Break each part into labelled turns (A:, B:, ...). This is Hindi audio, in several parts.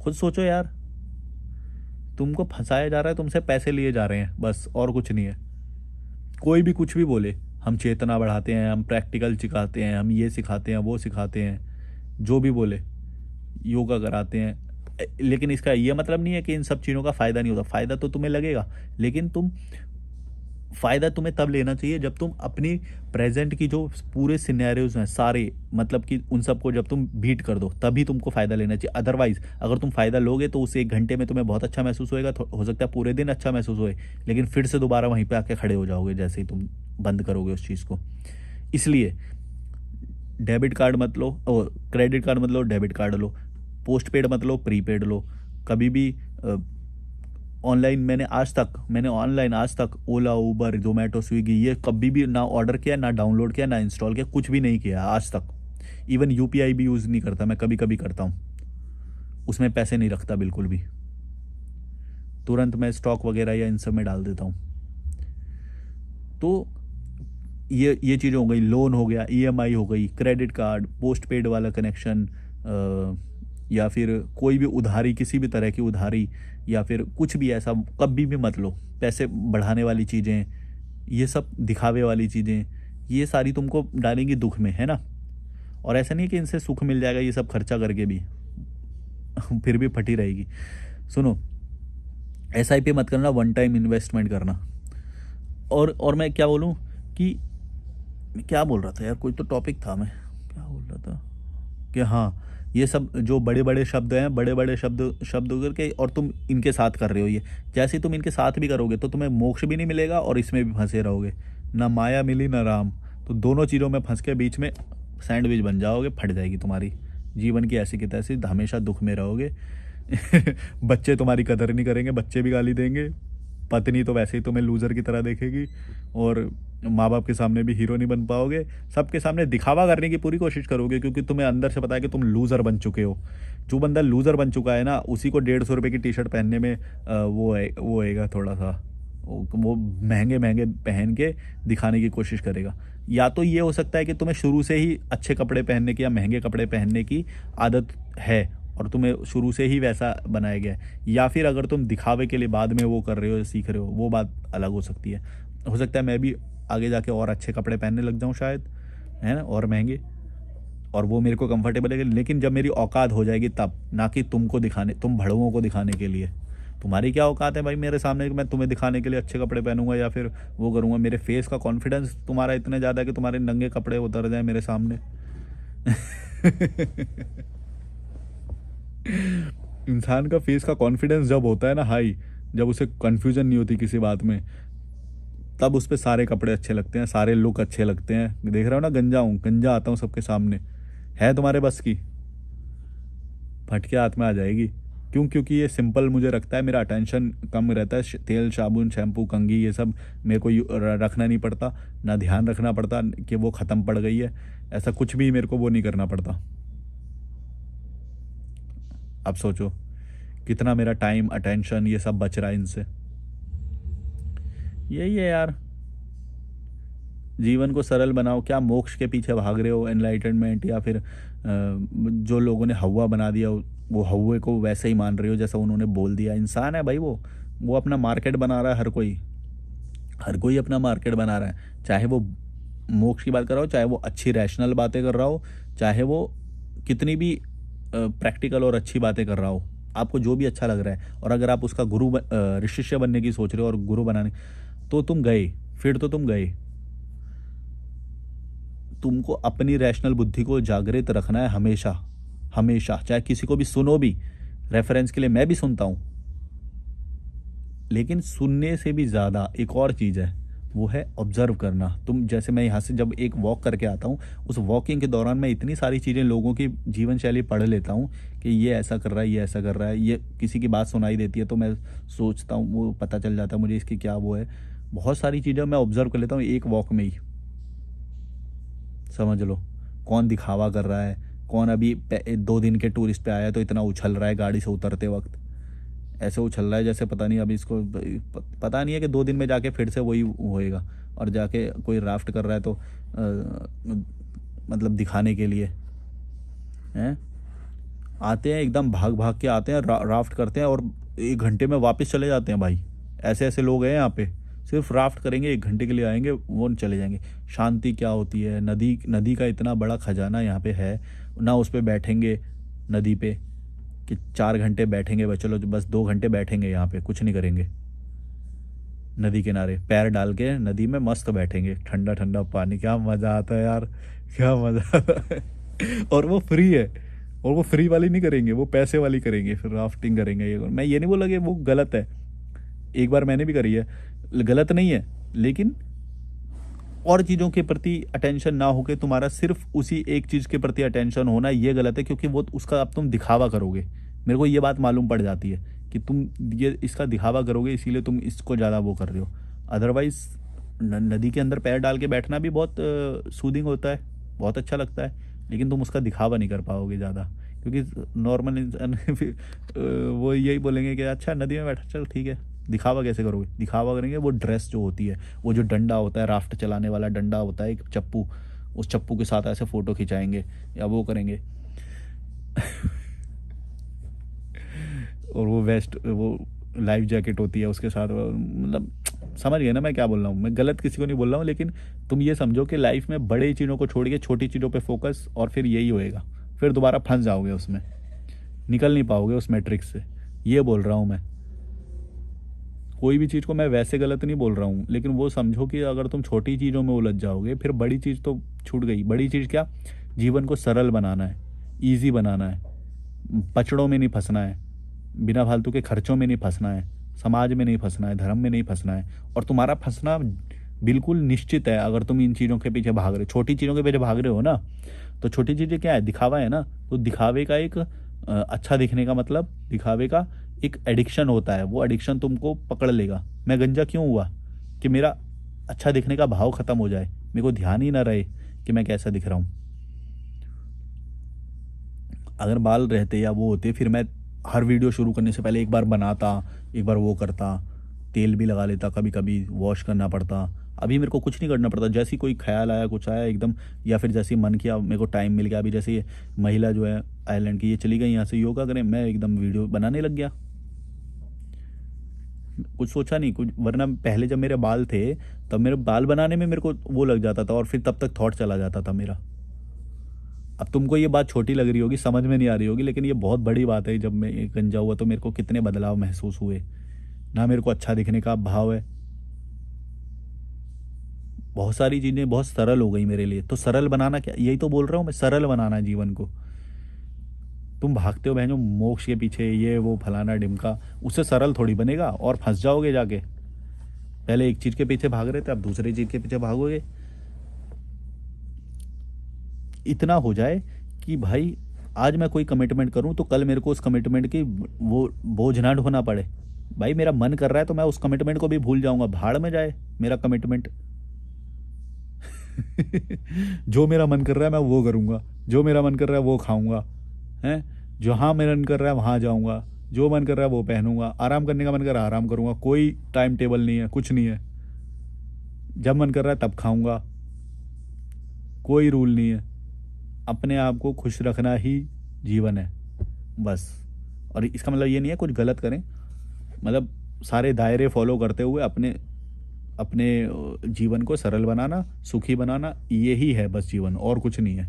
A: खुद सोचो यार, तुमको फंसाया जा रहा है, तुमसे पैसे लिए जा रहे हैं बस, और कुछ नहीं है। कोई भी कुछ भी बोले, हम चेतना बढ़ाते हैं, हम प्रैक्टिकल सिखाते हैं, हम ये सिखाते हैं, वो सिखाते हैं, जो भी बोले, योगा कराते हैं। लेकिन इसका ये मतलब नहीं है कि इन सब चीज़ों का फ़ायदा नहीं होता, फ़ायदा तो तुम्हें लगेगा। लेकिन फ़ायदा तुम्हें तब लेना चाहिए जब तुम अपनी प्रेजेंट की जो पूरे सिनेरियोज हैं सारे, मतलब कि उन सबको जब तुम बीट कर दो, तभी तुमको फ़ायदा लेना चाहिए। अदरवाइज अगर तुम फ़ायदा लोगे तो उस 1 घंटे में तुम्हें बहुत अच्छा महसूस होएगा, हो सकता है पूरे दिन अच्छा महसूस होए, लेकिन फिर से दोबारा वहीं पे आके खड़े हो जाओगे जैसे ही तुम बंद करोगे उस चीज़ को। इसलिए डेबिट कार्ड मत लो, और क्रेडिट कार्ड मत लो, डेबिट कार्ड लो। पोस्ट पेड मत लो, प्रीपेड लो। कभी भी मैंने ऑनलाइन आज तक ओला, उबर, जोमेटो, स्विगी, ये कभी भी ना ऑर्डर किया, ना डाउनलोड किया, ना इंस्टॉल किया, कुछ भी नहीं किया आज तक। इवन यूपीआई भी यूज़ नहीं करता मैं, कभी कभी करता हूँ, उसमें पैसे नहीं रखता बिल्कुल भी, तुरंत मैं स्टॉक वगैरह या इन सब में डाल देता हूँ। तो ये चीज़ें हो गई, लोन हो गया, ईएमआई हो गई, क्रेडिट कार्ड, पोस्ट पेड वाला कनेक्शन, या फिर कोई भी उधारी, किसी भी तरह की उधारी, या फिर कुछ भी ऐसा कभी भी मत लो। पैसे बढ़ाने वाली चीज़ें, ये सब दिखावे वाली चीज़ें, ये सारी तुमको डालेंगी दुख में, है ना। और ऐसा नहीं है कि इनसे सुख मिल जाएगा ये सब खर्चा करके भी फिर भी फटी रहेगी। सुनो, एसआईपी मत करना, वन टाइम इन्वेस्टमेंट करना। और मैं क्या बोलूँ कि मैं क्या बोल रहा था यार, कोई तो टॉपिक था, मैं क्या बोल रहा था कि हाँ, ये सब जो बड़े बड़े शब्द हैं, बड़े बड़े शब्द शब्द करके, और तुम इनके साथ कर रहे हो ये। जैसे ही तुम इनके साथ भी करोगे तो तुम्हें मोक्ष भी नहीं मिलेगा और इसमें भी फंसे रहोगे। ना माया मिली ना राम, तो दोनों चीज़ों में फंस के बीच में सैंडविच बन जाओगे, फट जाएगी तुम्हारी जीवन की ऐसी की तैसी, हमेशा दुख में रहोगे। बच्चे तुम्हारी कदर नहीं करेंगे, बच्चे भी गाली देंगे, पत्नी तो वैसे ही तुम्हें लूज़र की तरह देखेगी, और माँ बाप के सामने भी हीरो नहीं बन पाओगे। सबके सामने दिखावा करने की पूरी कोशिश करोगे, क्योंकि तुम्हें अंदर से पता है कि तुम लूज़र बन चुके हो। जो बंदा लूज़र बन चुका है ना, उसी को 150 रुपये की टी शर्ट पहनने में वो होएगा थोड़ा सा, वो महंगे महंगे पहन के दिखाने की कोशिश करेगा। या तो ये हो सकता है कि तुम्हें शुरू से ही अच्छे कपड़े पहनने की या महंगे कपड़े पहनने की आदत है, और तुम्हें शुरू से ही वैसा बनाया गया है। या फिर अगर तुम दिखावे के लिए बाद में वो कर रहे हो, सीख रहे हो, वो बात अलग हो सकती है। हो सकता है मैं भी आगे जाके और अच्छे कपड़े पहनने लग जाऊं शायद, है ना, और महंगे, और वो मेरे को कंफर्टेबल है। लेकिन जब मेरी औकात हो जाएगी तब, ना कि तुमको दिखाने, तुम भड़ुओं को दिखाने के लिए। तुम्हारी क्या औकात है भाई मेरे सामने कि मैं तुम्हें दिखाने के लिए अच्छे कपड़े पहनूंगा या फिर वो करूंगा। मेरे फेस का कॉन्फिडेंस तुम्हारा इतना ज़्यादा है कि तुम्हारे नंगे कपड़े उतर जाए मेरे सामने। इंसान का फेस का कॉन्फिडेंस जब होता है ना हाई, जब उसे कंफ्यूजन नहीं होती किसी बात में, तब उस पे सारे कपड़े अच्छे लगते हैं, सारे लुक अच्छे लगते हैं। देख रहे हो ना, गंजा हूँ, गंजा आता हूँ सबके सामने, है तुम्हारे बस की, फट के हाथ में आ जाएगी। क्यों? क्योंकि ये सिंपल मुझे रखता है, मेरा अटेंशन कम रहता है, तेल, साबुन, शैम्पू, कंघी, ये सब मेरे को रखना नहीं पड़ता, ना ध्यान रखना पड़ता कि वो ख़त्म पड़ गई है। ऐसा कुछ भी मेरे को वो नहीं करना पड़ता। अब सोचो कितना मेरा टाइम, अटेंशन, ये सब बच रहा है इनसे। यही है यार, जीवन को सरल बनाओ। क्या मोक्ष के पीछे भाग रहे हो, एनलाइटनमेंट, या फिर जो लोगों ने हवा बना दिया, वो हव्वे को वैसे ही मान रहे हो जैसा उन्होंने बोल दिया। इंसान है भाई, वो अपना मार्केट बना रहा है। हर कोई अपना मार्केट बना रहा है, चाहे वो मोक्ष की बात कर रहा हो, चाहे वो अच्छी रैशनल बातें कर रहा हो, चाहे वो कितनी भी प्रैक्टिकल और अच्छी बातें कर रहा हो, आपको जो भी अच्छा लग रहा है। और अगर आप उसका शिष्य बनने की सोच रहे हो और गुरु बनाने, तो तुम गए, फिर तो तुम गए। तुमको अपनी रैशनल बुद्धि को जागृत रखना है हमेशा, हमेशा, चाहे किसी को भी सुनो भी। रेफरेंस के लिए मैं भी सुनता हूँ, लेकिन सुनने से भी ज़्यादा एक और चीज़ है, वो है ऑब्जर्व करना। तुम जैसे, मैं यहाँ से जब एक वॉक करके आता हूँ, उस वॉकिंग के दौरान मैं इतनी सारी चीज़ें, लोगों की जीवन शैली पढ़ लेता हूँ कि ये ऐसा कर रहा है, ये ऐसा कर रहा है, ये किसी की बात सुनाई देती है तो मैं सोचता हूँ, वो पता चल जाता है मुझे इसकी क्या वो है। बहुत सारी चीज़ें मैं ऑब्जर्व कर लेता हूँ एक वॉक में ही, समझ लो। कौन दिखावा कर रहा है, कौन अभी 2 दिन के टूरिस्ट पे आया है तो इतना उछल रहा है गाड़ी से उतरते वक्त, ऐसे उछल रहा है जैसे पता नहीं अभी इसको पता नहीं है कि 2 दिन में जाके फिर से वही होएगा। और जाके कोई राफ्ट कर रहा है तो मतलब दिखाने के लिए, हैं। आते हैं एकदम भाग भाग के आते हैं, राफ्ट करते हैं और 1 घंटे में वापस चले जाते हैं भाई। ऐसे ऐसे लोग हैं यहाँ पे, सिर्फ राफ्ट करेंगे, 1 घंटे के लिए आएंगे, वो चले जाएंगे। शांति क्या होती है, नदी नदी का इतना बड़ा खजाना यहाँ पे है ना। उस पे बैठेंगे नदी पे कि 4 घंटे बैठेंगे बस, चलो बस 2 घंटे बैठेंगे यहाँ पे, कुछ नहीं करेंगे। नदी किनारे पैर डाल के नदी में मस्त बैठेंगे, ठंडा ठंडा पानी, क्या मज़ा आता है यार, क्या मज़ा आता है। और वो फ्री है, और वो फ्री वाली नहीं करेंगे, वो पैसे वाली करेंगे, फिर राफ्टिंग करेंगे। ये मैं ये नहीं बोला कि वो गलत है, एक बार मैंने भी करी है, गलत नहीं है, लेकिन और चीज़ों के प्रति अटेंशन ना होके तुम्हारा सिर्फ उसी एक चीज़ के प्रति अटेंशन होना, ये गलत है, क्योंकि वो उसका अब तुम दिखावा करोगे। मेरे को ये बात मालूम पड़ जाती है कि तुम ये इसका दिखावा करोगे, इसीलिए तुम इसको ज़्यादा वो कर रहे हो। अदरवाइज़ नदी के अंदर पैर डाल के बैठना भी बहुत सूदिंग होता है, बहुत अच्छा लगता है, लेकिन तुम उसका दिखावा नहीं कर पाओगे ज़्यादा, क्योंकि नॉर्मल इंसान फिर वो यही बोलेंगे कि अच्छा नदी में बैठा, चल ठीक है। दिखावा कैसे करोगे? दिखावा करेंगे वो ड्रेस जो होती है, वो जो डंडा होता है, राफ्ट चलाने वाला डंडा होता है एक चप्पू, उस चप्पू के साथ ऐसे फ़ोटो खिंचाएंगे या वो करेंगे। और वो वेस्ट, वो लाइफ जैकेट होती है उसके साथ, मतलब समझ गए ना मैं क्या बोल रहा हूँ। मैं गलत किसी को नहीं बोल रहा हूँ, लेकिन तुम ये समझो कि लाइफ में बड़ी चीज़ों को छोड़ के छोटी चीज़ों पे फोकस, और फिर यही होएगा, फिर दोबारा फंस जाओगे उसमें, निकल नहीं पाओगे उस मैट्रिक्स से। ये बोल रहा हूँ मैं। कोई भी चीज़ को मैं वैसे गलत नहीं बोल रहा हूँ, लेकिन वो समझो कि अगर तुम छोटी चीज़ों में उलझ जाओगे, फिर बड़ी चीज़ तो छूट गई। बड़ी चीज़ क्या? जीवन को सरल बनाना है, ईजी बनाना है, पचड़ों में नहीं फंसना है, बिना फालतू के खर्चों में नहीं फंसना है, समाज में नहीं फंसना है, धर्म में नहीं फंसना है। और तुम्हारा फंसना बिल्कुल निश्चित है अगर तुम इन चीज़ों के पीछे भाग रहे हो, छोटी चीज़ों के पीछे भाग रहे हो ना। तो छोटी चीज़ें क्या है? दिखावा है ना। तो दिखावे का एक अच्छा दिखने का मतलब, दिखावे का एक एडिक्शन होता है, वो एडिक्शन तुमको पकड़ लेगा। मैं गंजा क्यों हुआ? कि मेरा अच्छा दिखने का भाव ख़त्म हो जाए, मेरे को ध्यान ही ना रहे कि मैं कैसा दिख रहा हूँ। अगर बाल रहते या वो होते, फिर मैं हर वीडियो शुरू करने से पहले एक बार बनाता, एक बार वो करता, तेल भी लगा लेता, कभी कभी वॉश करना पड़ता। अभी मेरे को कुछ नहीं करना पड़ता, जैसे ही कोई ख्याल आया, कुछ आया एकदम, या फिर जैसे ही मन किया, मेरे को टाइम मिल गया। अभी जैसे ये महिला जो है आयरलैंड की, ये चली गई यहाँ से योगा करें, मैं एकदम वीडियो बनाने लग गया। कुछ सोचा नहीं कुछ, वरना पहले जब मेरे बाल थे तब मेरे बाल बनाने में मेरे को वो लग जाता था, और फिर तब तक थॉट चला जाता था मेरा। अब तुमको ये बात छोटी लग रही होगी, समझ में नहीं आ रही होगी, लेकिन ये बहुत बड़ी बात है। जब मैं गंजा हुआ तो मेरे को कितने बदलाव महसूस हुए ना। मेरे को अच्छा दिखने का भाव है, बहुत सारी चीज़ें बहुत सरल हो गई मेरे लिए। तो सरल बनाना क्या, यही तो बोल रहा हूँ मैं, सरल बनाना है जीवन को। तुम भागते हो बहनों मोक्ष के पीछे, ये वो फलाना ढिमका, उससे सरल थोड़ी बनेगा, और फंस जाओगे जाके। पहले एक चीज़ के पीछे भाग रहे थे, अब दूसरी चीज़ के पीछे भागोगे। इतना हो जाए कि भाई आज मैं कोई कमिटमेंट करूं तो कल मेरे को उस कमिटमेंट की वो बोझ ना ढोना पड़े। भाई मेरा मन कर रहा है तो मैं उस कमिटमेंट को भी भूल जाऊंगा, भाड़ में जाए मेरा कमिटमेंट। जो मेरा मन कर रहा है मैं वो करूंगा, जो मेरा मन कर रहा है वो खाऊंगा, हैं, जहाँ मेरा मन कर रहा है वहाँ जाऊंगा, जो मन कर रहा है वो पहनूंगा, आराम करने का मन कर रहा है आराम करूंगा, कोई टाइम टेबल नहीं है, कुछ नहीं है। जब मन कर रहा है तब खाऊंगा, कोई रूल नहीं है। अपने आप को खुश रखना ही जीवन है बस। और इसका मतलब ये नहीं है कुछ गलत करें, मतलब सारे दायरे फॉलो करते हुए अपने अपने जीवन को सरल बनाना, सुखी बनाना, यही है बस जीवन, और कुछ नहीं है।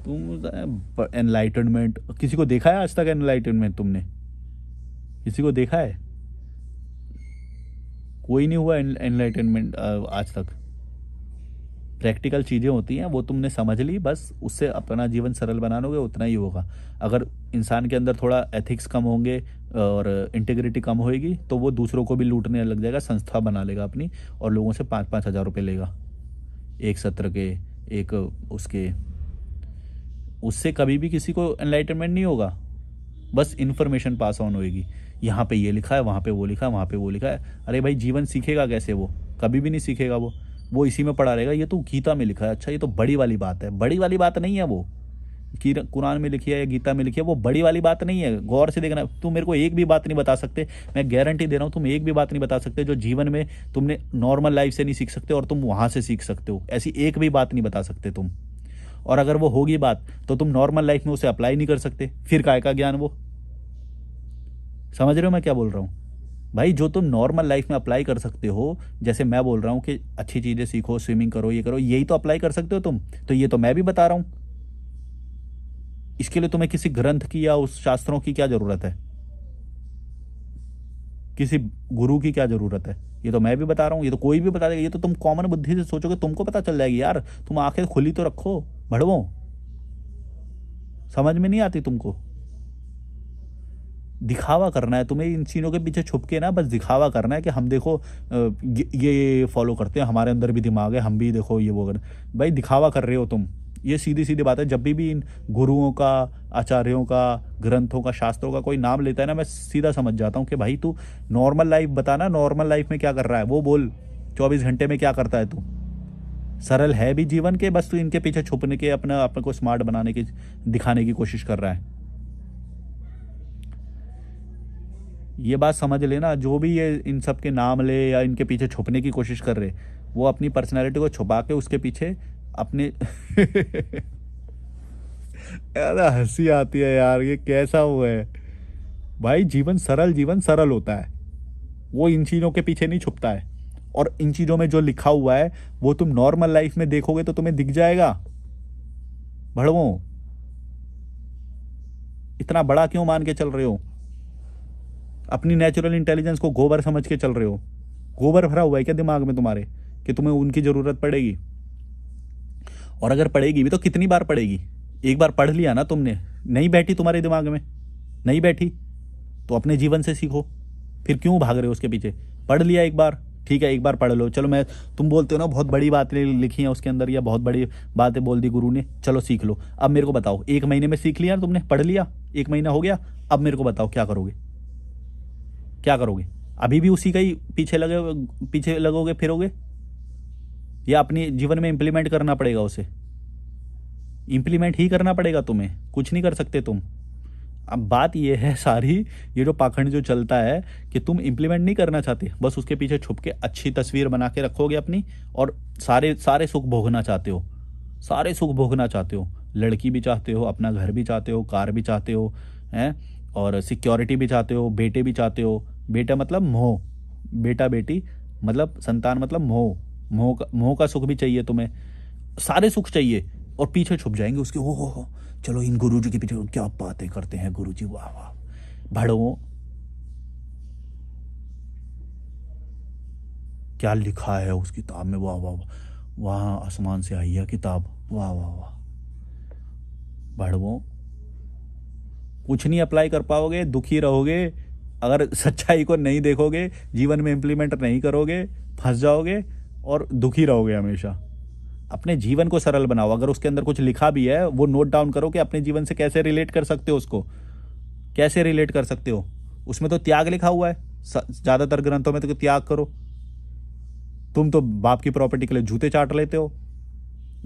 A: तुम एनलाइटनमेंट, किसी को देखा है आज तक एनलाइटनमेंट? तुमने किसी को देखा है? कोई नहीं हुआ एनलाइटनमेंट आज तक। प्रैक्टिकल चीज़ें होती हैं, वो तुमने समझ ली, बस उससे अपना जीवन सरल बनाओगे, उतना ही होगा। अगर इंसान के अंदर थोड़ा एथिक्स कम होंगे और इंटीग्रिटी कम होएगी, तो वो दूसरों को भी लूटने लग जाएगा, संस्था बना लेगा अपनी, और लोगों से 5-5 हज़ार रुपये लेगा एक सत्र के, एक उसके। उससे कभी भी किसी को एनलाइटनमेंट नहीं होगा, बस इन्फॉर्मेशन पास ऑन होएगी। यहाँ पे ये लिखा है, वहाँ पे वो लिखा है, वहाँ पे वो लिखा है। अरे भाई जीवन सीखेगा कैसे? वो कभी भी नहीं सीखेगा, वो इसी में पढ़ा रहेगा, ये तो गीता में लिखा है। अच्छा ये तो बड़ी वाली बात है, बड़ी वाली बात नहीं है वो कि कुरान में लिखी है या गीता में लिखी है, वो बड़ी वाली बात नहीं है। गौर से देखना, तुम मेरे को एक भी बात नहीं बता सकते, मैं गारंटी दे रहा हूँ, तुम एक भी बात नहीं बता सकते जो जीवन में तुमने नॉर्मल लाइफ से नहीं सीख सकते और तुम वहाँ से सीख सकते हो। ऐसी एक भी बात नहीं बता सकते तुम। और अगर वो होगी बात तो तुम नॉर्मल लाइफ में उसे अप्लाई नहीं कर सकते, फिर काय का ज्ञान वो? समझ रहे हो मैं क्या बोल रहा हूँ? भाई जो तुम नॉर्मल लाइफ में अप्लाई कर सकते हो, जैसे मैं बोल रहा हूँ कि अच्छी चीज़ें सीखो, स्विमिंग करो, ये करो, यही तो अप्लाई कर सकते हो तुम। तो ये तो मैं भी बता रहा हूँ। इसके लिए तुम्हें किसी ग्रंथ की या उस शास्त्रों की क्या ज़रूरत है? किसी गुरु की क्या ज़रूरत है? ये तो मैं भी बता रहा हूँ, ये तो कोई भी बता देगा। ये तो तुम कॉमन बुद्धि से सोचोगे, तुमको पता चल जाएगी यार। तुम आंखें खुली तो रखो भड़वो, समझ में नहीं आती तुमको? दिखावा करना है तुम्हें इन चीज़ों के पीछे छुप के ना, बस दिखावा करना है कि हम देखो ये फॉलो करते हैं, हमारे अंदर भी दिमाग है, हम भी देखो ये वो कर। भाई दिखावा कर रहे हो तुम। ये सीधी सीधी बात है। जब भी इन गुरुओं का, आचार्यों का, ग्रंथों का, शास्त्रों का कोई नाम लेता है ना, मैं सीधा समझ जाता हूँ कि भाई तू नॉर्मल लाइफ बताना, नॉर्मल लाइफ में क्या कर रहा है वो बोल। 24 घंटे में क्या करता है तू? सरल है भी जीवन के, बस तू इनके पीछे छुपने के, अपना अपने को स्मार्ट बनाने की, दिखाने की कोशिश कर रहा है। ये बात समझ लेना, जो भी ये इन सब के नाम ले या इनके पीछे छुपने की कोशिश कर रहे, वो अपनी पर्सनैलिटी को छुपा के उसके पीछे अपने यार हंसी आती है यार, ये कैसा हुआ है? भाई जीवन सरल होता है, वो इन चीज़ों के पीछे नहीं छुपता है। और इन चीज़ों में जो लिखा हुआ है वो तुम नॉर्मल लाइफ में देखोगे तो तुम्हें दिख जाएगा। भड़वों, इतना बड़ा क्यों मान के चल रहे हो? अपनी नेचुरल इंटेलिजेंस को गोबर समझ के चल रहे हो। गोबर भरा हुआ है क्या दिमाग में तुम्हारे कि तुम्हें उनकी ज़रूरत पड़ेगी? और अगर पड़ेगी भी तो कितनी बार पड़ेगी? एक बार पढ़ लिया ना तुमने, नहीं बैठी तुम्हारे दिमाग में, नहीं बैठी तो अपने जीवन से सीखो। फिर क्यों भाग रहे हो उसके पीछे? पढ़ लिया एक बार, ठीक है, एक बार पढ़ लो, चलो। मैं, तुम बोलते हो ना बहुत बड़ी बातें लिखी हैं उसके अंदर, या बहुत बड़ी बातें बोल दी गुरु ने, चलो सीख लो। अब मेरे को बताओ, 1 महीने में सीख लिया तुमने, पढ़ लिया, 1 महीना हो गया, अब मेरे को बताओ क्या करोगे? क्या करोगे? अभी भी उसी का ही पीछे लगोगे, फिरोगे, या अपने जीवन में इंप्लीमेंट करना पड़ेगा उसे? इंप्लीमेंट ही करना पड़ेगा तुम्हें, कुछ नहीं कर सकते तुम। अब बात ये है सारी, ये जो पाखंड जो चलता है कि तुम इंप्लीमेंट नहीं करना चाहते, बस उसके पीछे छुप के अच्छी तस्वीर बना के रखोगे अपनी, और सारे सारे सुख भोगना चाहते हो, सारे सुख भोगना चाहते हो। लड़की भी चाहते हो, अपना घर भी चाहते हो, कार भी चाहते हो, हैं, और सिक्योरिटी भी चाहते हो, बेटे भी चाहते हो। बेटा मतलब मोह, बेटा बेटी मतलब संतान, मतलब मोह। मोह का सुख भी चाहिए तुम्हें, सारे सुख चाहिए। और पीछे छुप जाएंगे उसके, ओ हो, चलो इन गुरु जी के पीछे क्या बातें करते हैं गुरु जी, वाह वाह। भाड़ो, क्या लिखा है उस किताब में, वाह वाह वाह, वहाँ आसमान से आई है किताब, वाह वाह वाह। भाड़वों, कुछ नहीं अप्लाई कर पाओगे, दुखी रहोगे। अगर सच्चाई को नहीं देखोगे, जीवन में इम्प्लीमेंट नहीं करोगे, फंस जाओगे और दुखी रहोगे हमेशा। अपने जीवन को सरल बनाओ। अगर उसके अंदर कुछ लिखा भी है वो नोट डाउन करो कि अपने जीवन से कैसे रिलेट कर सकते हो, उसको कैसे रिलेट कर सकते हो। उसमें तो त्याग लिखा हुआ है, ज़्यादातर ग्रंथों में तो त्याग करो। तुम तो बाप की प्रॉपर्टी के लिए जूते चाट लेते हो,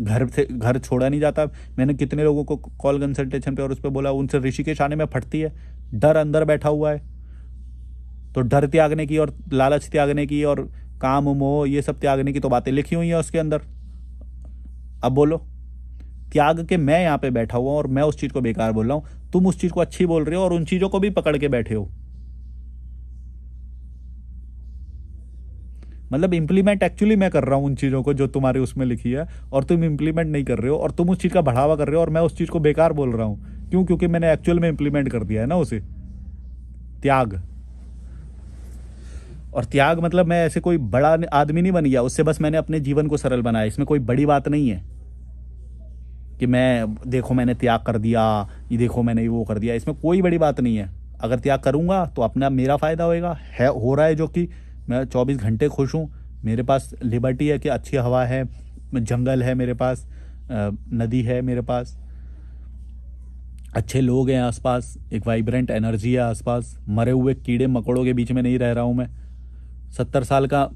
A: घर से घर छोड़ा नहीं जाता। मैंने कितने लोगों को कॉल कंसल्टेशन पे और उस पर बोला, उनसे ऋषिकेश आने में फटती है, डर अंदर बैठा हुआ है। तो डर त्यागने की और लालच त्यागने की और काम मोह ये सब त्यागने की तो बातें लिखी हुई हैं उसके अंदर। अब बोलो, त्याग के मैं यहाँ पे बैठा हुआ हूँ और मैं उस चीज़ को बेकार बोल रहा हूँ, तुम उस चीज़ को अच्छी बोल रहे हो और उन चीज़ों को भी पकड़ के बैठे हो। मतलब इंप्लीमेंट एक्चुअली मैं कर रहा हूँ उन चीज़ों को जो तुम्हारे उसमें लिखी है, और तुम इंप्लीमेंट नहीं कर रहे हो, और तुम उस चीज़ का बढ़ावा कर रहे हो और मैं उस चीज़ को बेकार बोल रहा हूँ। क्यों? क्योंकि मैंने एक्चुअल में इंप्लीमेंट कर दिया है ना उसे। त्याग, और त्याग मतलब मैं ऐसे कोई बड़ा आदमी नहीं बन गया उससे, बस मैंने अपने जीवन को सरल बनाया। इसमें कोई बड़ी बात नहीं है कि मैं देखो मैंने त्याग कर दिया, ये देखो मैंने वो कर दिया, इसमें कोई बड़ी बात नहीं है। अगर त्याग करूँगा तो अपना मेरा फ़ायदा होएगा, है हो रहा है, जो कि मैं 24 घंटे खुश हूँ। मेरे पास लिबर्टी है कि अच्छी हवा है, जंगल है मेरे पास, नदी है मेरे पास, अच्छे लोग हैं आसपास, एक वाइब्रेंट एनर्जी है आसपास, मरे हुए कीड़े मकोड़ों के बीच में नहीं रह रहा हूँ मैं। 70 साल का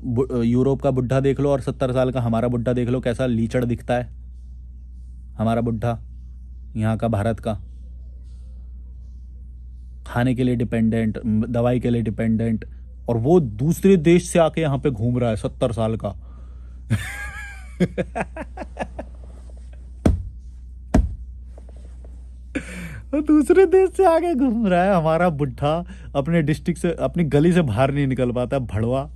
A: यूरोप का बुढ़ा देख लो और 70 साल का हमारा बुढ़ा देख लो, कैसा लीचड़ दिखता है हमारा बुढ़ा, यहाँ का भारत का। खाने के लिए डिपेंडेंट, दवाई के लिए डिपेंडेंट, और वो दूसरे देश से आके यहाँ पे घूम रहा है 70 साल का। और दूसरे देश से आके घूम रहा है हमारा बुड्ढा, अपने डिस्ट्रिक्ट से अपनी गली से बाहर नहीं निकल पाता, भड़वा।